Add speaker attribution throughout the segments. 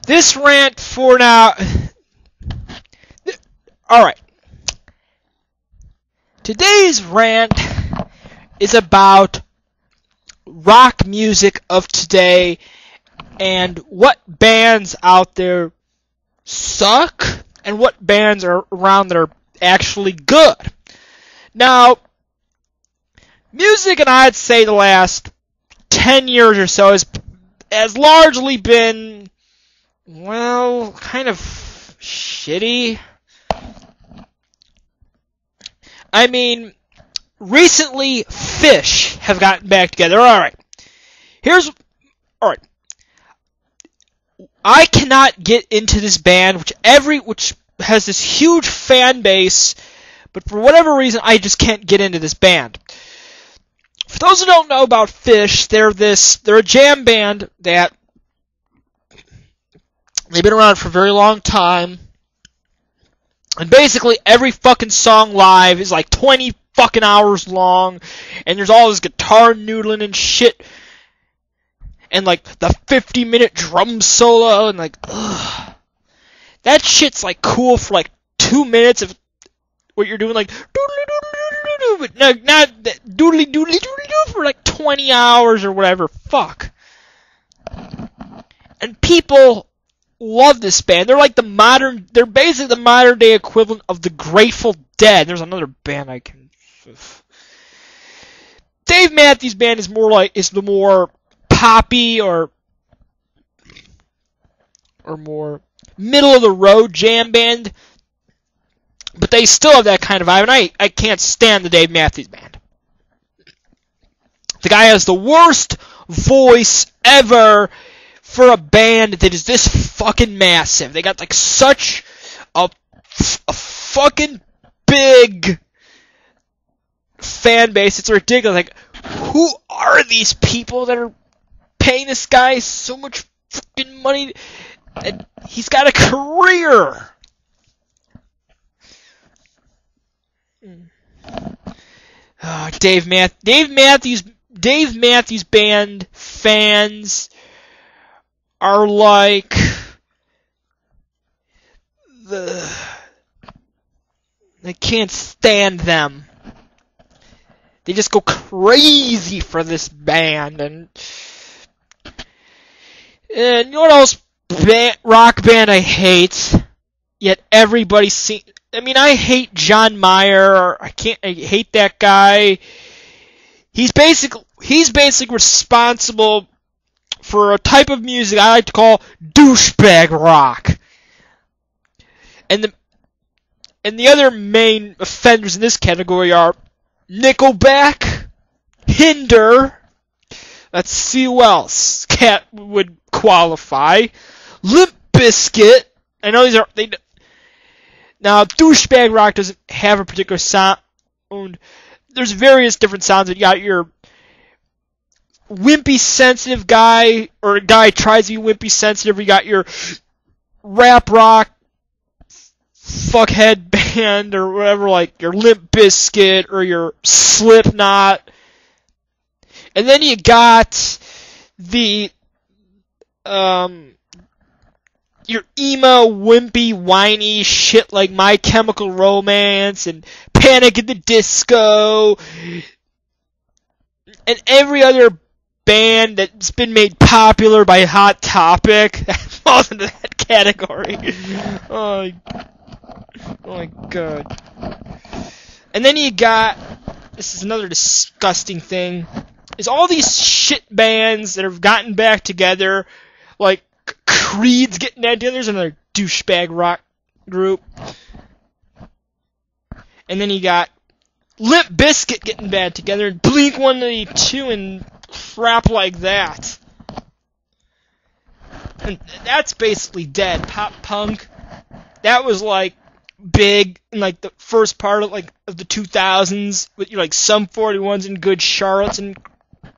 Speaker 1: This rant for now. Alright. Today's rant is about rock music of today and what bands out there suck and what bands are around that are actually good. Now, music, and I'd say the last 10 years or so, has largely been, well, kind of shitty. I mean, recently, Phish have gotten back together. Alright. Alright. I cannot get into this band, which has this huge fan base, but for whatever reason, I just can't get into this band. For those who don't know about Phish, they're a jam band that they've been around for a very long time. And basically every fucking song live is like 20 fucking hours long, and there's all this guitar noodling and shit, and like the 50-minute drum solo, and like, ugh. That shit's like cool for like 2 minutes of what you're doing, like doodly doodly doodly, but no, not doodly doodly doodly doo for like 20 hours or whatever. Fuck. And people love this band. They're basically the modern day equivalent of the Grateful Dead. There's another band I can. Dave Matthews Band is the more poppy or more middle of the road jam band, but they still have that kind of vibe, and I can't stand the Dave Matthews Band. The guy has the worst voice ever for a band that is this fucking massive. They got like such a fucking big fan base. It's ridiculous. Like, who are these people that are paying this guy so much fucking money? And he's got a career. Dave Matthews Band fans are like I can't stand them. They just go crazy for this band, and you know what else rock band I hate? Yet everybody I hate John Mayer. I hate that guy. He's basically responsible for a type of music I like to call douchebag rock. And the other main offenders in this category are Nickelback, Hinder, let's see who else would qualify, Limp Bizkit. I know now douchebag rock doesn't have a particular sound. There's various different sounds. You got your wimpy sensitive guy, or a guy tries to be wimpy sensitive. You got your rap rock fuckhead band or whatever, like your Limp Bizkit or your Slipknot. And then you got the your emo, wimpy, whiny shit like My Chemical Romance and Panic at the Disco and every other band that's been made popular by Hot Topic falls into that category. Oh my god. And then you got, this is another disgusting thing, is all these shit bands that have gotten back together, like Creed's getting that together. There's another douchebag rock group. And then you got Limp Bizkit getting back together, and Blink-182 and crap like that. And that's basically dead. Pop punk, that was like big in like the first part of the 2000s with like Sum 41s and Good Charlottes and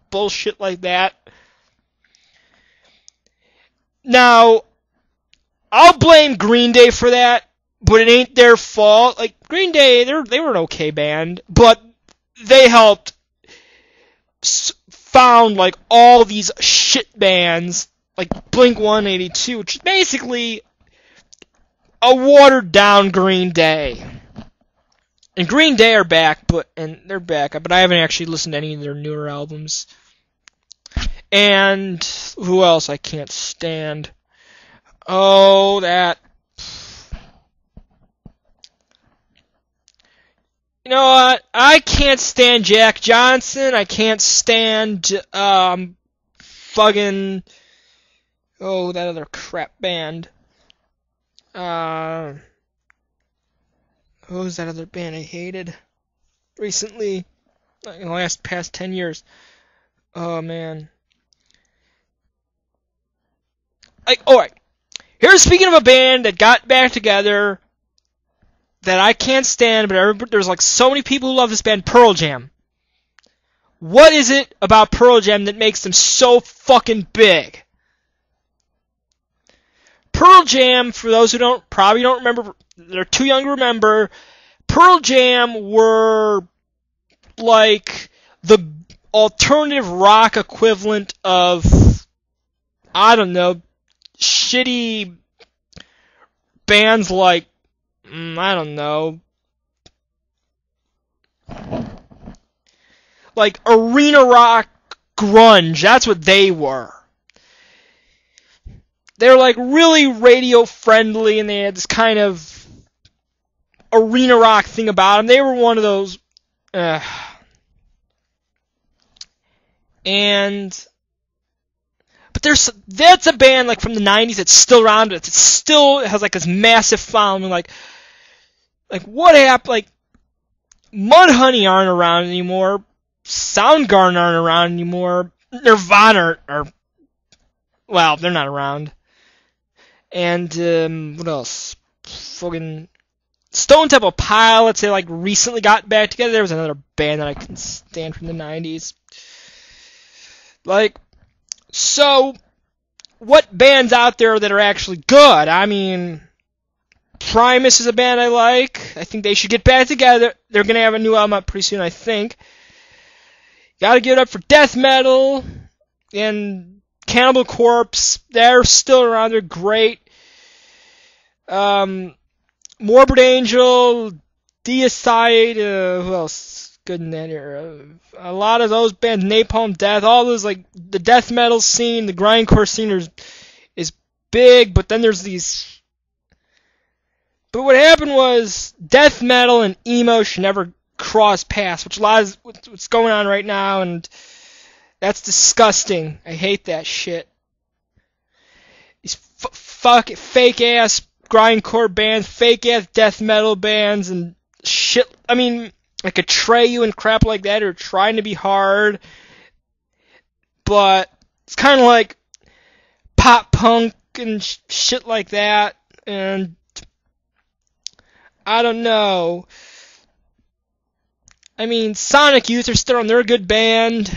Speaker 1: bullshit like that. Now, I'll blame Green Day for that, but it ain't their fault. Like, Green Day, they were an okay band, but they helped found like all these shit bands like Blink-182, which is basically a watered-down Green Day. And Green Day are back, but I haven't actually listened to any of their newer albums. And who else I can't stand? Oh, that. You know what? I can't stand Jack Johnson. I can't stand fucking that other crap band. What was that other band I hated recently? Like in the past 10 years. Oh man. Alright. Here's speaking of a band that got back together that I can't stand, but there's like so many people who love this band, Pearl Jam. What is it about Pearl Jam that makes them so fucking big? Pearl Jam, for those who probably don't remember, they're too young to remember, Pearl Jam were like the alternative rock equivalent of, I don't know, shitty bands like, I don't know, like arena rock grunge. That's what they were. They were like really radio friendly, and they had this kind of arena rock thing about them. They were one of those, but that's a band like from the 90s that's still around. It still has like this massive following. Like what happened? Like Mudhoney aren't around anymore. Soundgarden aren't around anymore. Nirvana well, they're not around. And what else? Fucking Stone Temple Pilots. They like recently got back together. There was another band that I couldn't stand from the 90s. Like, so what bands out there that are actually good? I mean, Primus is a band I like. I think they should get back together. They're gonna have a new album out pretty soon, I think. Gotta give it up for death metal and Cannibal Corpse. They're still around. They're great. Morbid Angel, Deicide, who else good in that era? A lot of those bands, Napalm Death, all those, like, the death metal scene, the grindcore scene is big, but then there's these... But what happened was, death metal and emo should never cross paths, which a lot is what's going on right now, and that's disgusting. I hate that shit. These fake-ass grindcore bands, fake-ass death metal bands, and shit. I mean, like Atreyu and crap like that are trying to be hard, but it's kind of like pop punk and shit like that, and I don't know. I mean, Sonic Youth are still on. They're a good band.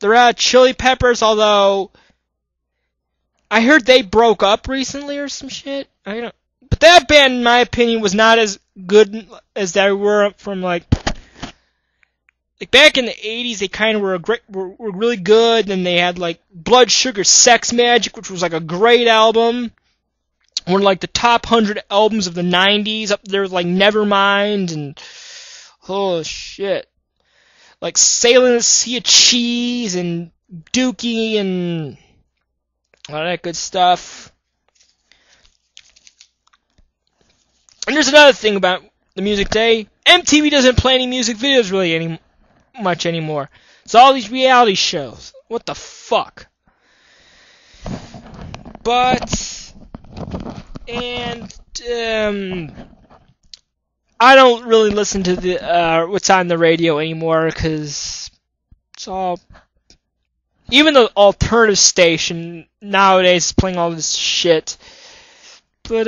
Speaker 1: The Red Hot Chili Peppers, although I heard they broke up recently or some shit. But that band, in my opinion, was not as good as they were from like back in the 80s. They kind of were really good. Then they had like Blood Sugar Sex Magic, which was like a great album. One of like the top 100 albums of the 90s, up there with like Nevermind and oh shit. Like Sailing the Sea of Cheese and Dookie and all that good stuff. And there's another thing about the music today. MTV doesn't play any music videos really much anymore. It's all these reality shows. What the fuck? But, and, I don't really listen to the what's on the radio anymore, because it's all... Even the alternative station nowadays is playing all this shit. But,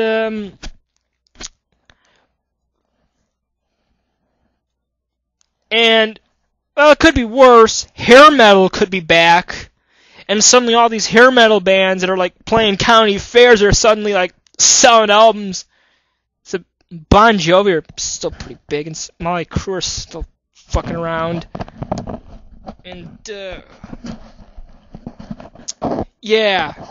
Speaker 1: and, well, it could be worse. Hair metal could be back. And suddenly all these hair metal bands that are, like, playing county fairs are suddenly, like, selling albums. So Bon Jovi are still pretty big, and Molly Crue are still fucking around. And, yeah.